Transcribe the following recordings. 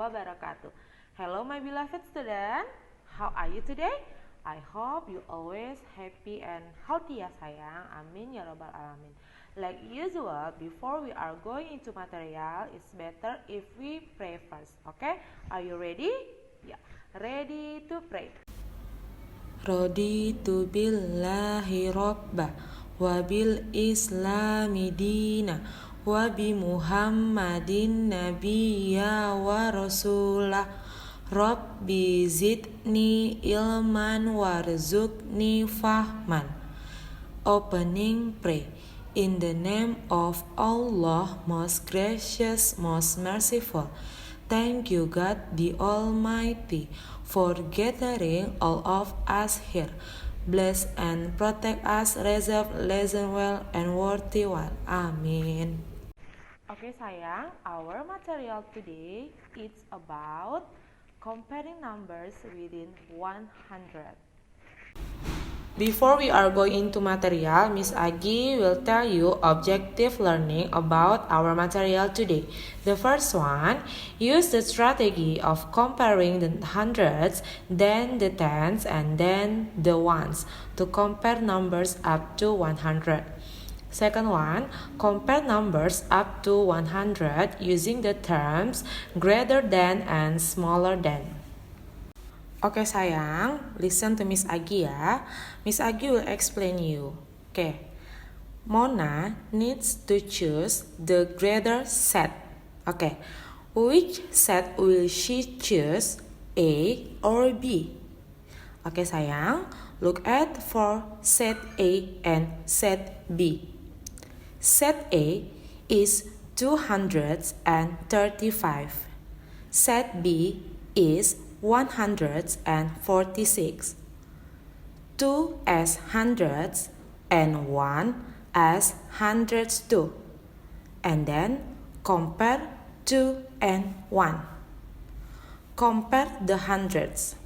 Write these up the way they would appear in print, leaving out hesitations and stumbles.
wabarakatuh. Hello my beloved student, how are you today? I hope you always happy and healthy ya sayang, amin ya robbal alamin. Like usual, before we are going into material, it's better if we pray first, okay? Are you ready? Yeah, ready to pray. Raditu billahi rabba wa bil islami dina wa bi muhammadin nabiyya wa rasulah. Rabbi zidni ilman warzuqni fahman. Opening pray. In the name of Allah, most gracious, most merciful. Thank you, God the Almighty, for gathering all of us here. Bless and protect us, reserve, listen well, and worthy well. Amin. Okay sayang, our material today it's about comparing numbers within 100. Before we are going into material, Miss Agi will tell you objective learning about our material today. The first one, use the strategy of comparing the hundreds, then the tens, and then the ones to compare numbers up to 100. Second one, compare numbers up to 100 using the terms greater than and smaller than. Oke sayang, listen to Miss Agi ya. Miss Agi will explain you. Oke. Mona needs to choose the greater set. Oke. Which set will she choose? A or B? Oke sayang, look at for set A and set B. Set A is 235. Set B is 146. 2 as hundreds and 1 as hundreds too. And then compare 2 and 1. Compare the hundreds.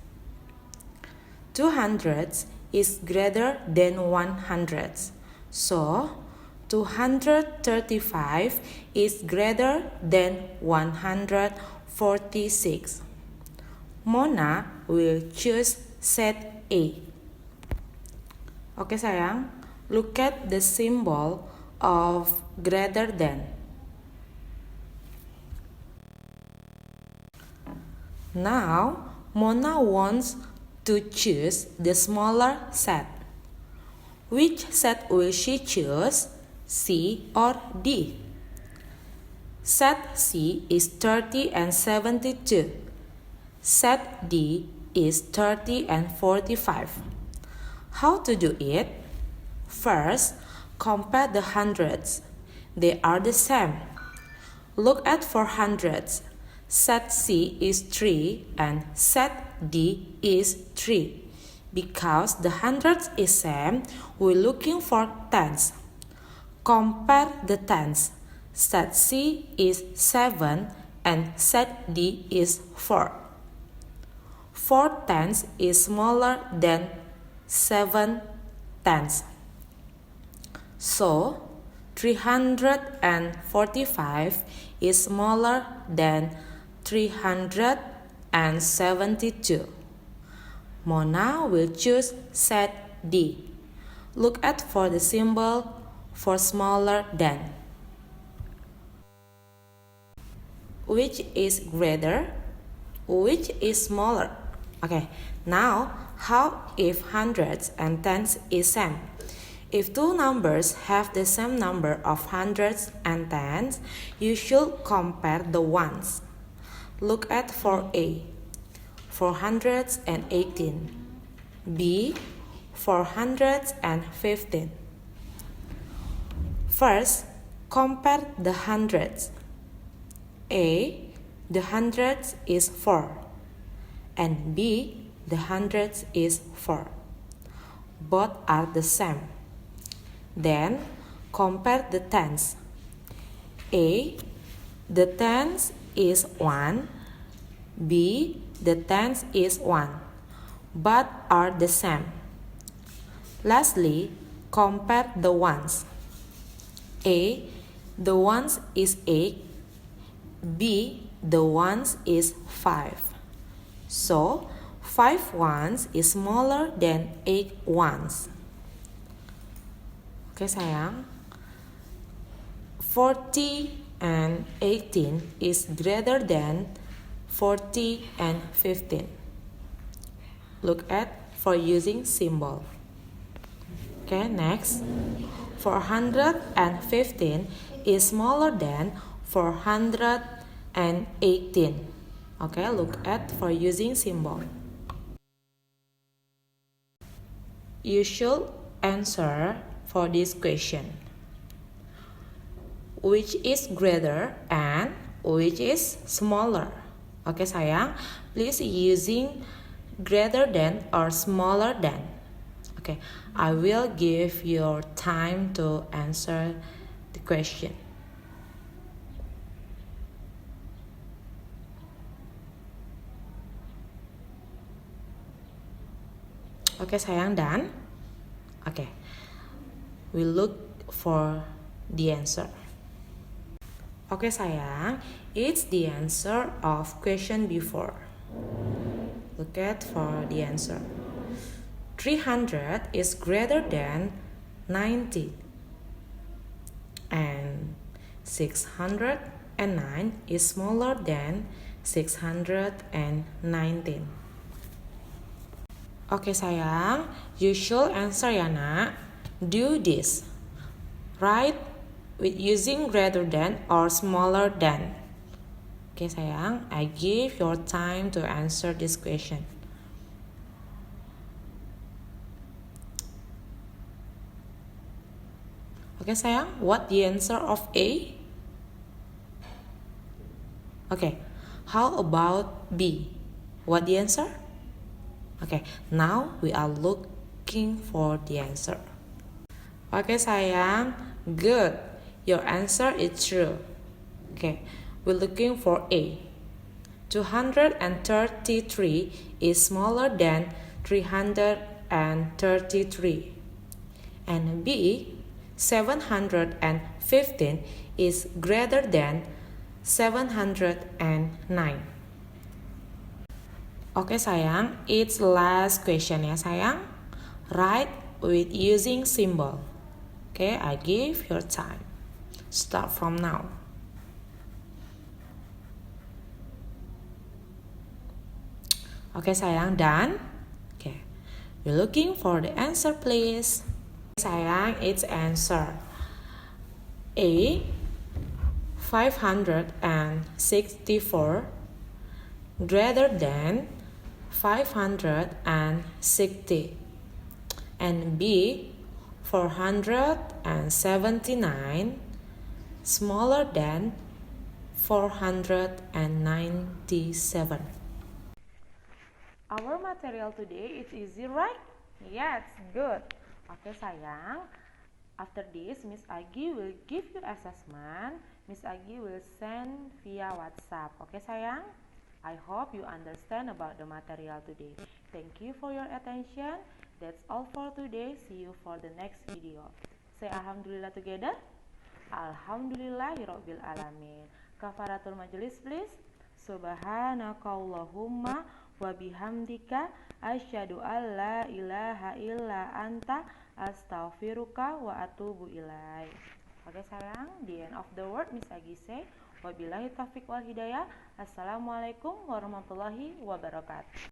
200 is greater than 100. So 235 is greater than 146. Mona will choose set A. Oke sayang, look at the symbol of greater than. Now, Mona wants to choose the smaller set. Which set will she choose? C or D? Set C is 30 and 72. Set D is 30 and 45. How to do it? First, compare the hundreds. They are the same. Look at 400s. Set C is 3 and set D is 3. Because the hundreds is same, we're looking for tens. Compare the tens. Set C is 7 and set D is 4. 4 tens is smaller than 7 tens. So, 345 is smaller than 372. Mona will choose set D. Look at for the symbol for smaller than. Which is greater? Which is smaller? Okay, now how if hundreds and tens is same? If two numbers have the same number of hundreds and tens, you should compare the ones. Look at for A, 418. B, 415. First, compare the hundreds. A, the hundreds is 4. And B, the hundreds is 4. Both are the same. Then compare the tens. A, the tens is 1. B, the tens is 1. Both are the same. Lastly, compare the ones. A, the ones is 8. B, the ones is 5. So 5 ones is smaller than 8 ones. Oke sayang. 40 and 18 is greater than 40 and 15. Look at for using symbol. Okay, next. 415 is smaller than 418. Okay, look at for using symbol. You should answer for this question. Which is greater and which is smaller? Okay sayang, please using greater than or smaller than. Okay, I will give your time to answer the question. Okay sayang, done? Okay, we look for the answer. Okay sayang, it's the answer of question before. Look at for the answer. 300 is greater than 90 and 609 is smaller than 619. Oke sayang, you should answer ya nak. Do this. Write with using greater than or smaller than. Oke sayang, I give your time to answer this question. Oke sayang, what the answer of A? Okay, how about B? What the answer? Okay, now we are looking for the answer. Okay sayang, good. Your answer is true. Okay, we're looking for A. 233 is smaller than 333. And B, 715 is greater than 709. Oke sayang, it's last question ya sayang. Write with using symbol. Okay, I give your time. Start from now. Oke sayang, done? Okay, we're looking for the answer please. Sayang, it's answer. A, 564 greater than 560 and B 479 smaller than 497. Our material today is easy, right? Yes, good. Okay sayang, after this Miss Agi will give you assessment. Miss Agi will send via WhatsApp. Okay sayang? I hope you understand about the material today. Thank you for your attention. That's all for today. See you for the next video. Say Alhamdulillah together. Alhamdulillahirabbil alamin. Kafaratul majelis please. Subhanakallahumma wa bihamdika asyhadu an la ilaha illa anta astaghfiruka wa atubu ilaik. Oke sayang, the end of the word Miss Agi say. Wabillahi taufiq wal hidayah. Assalamualaikum warahmatullahi wabarakatuh.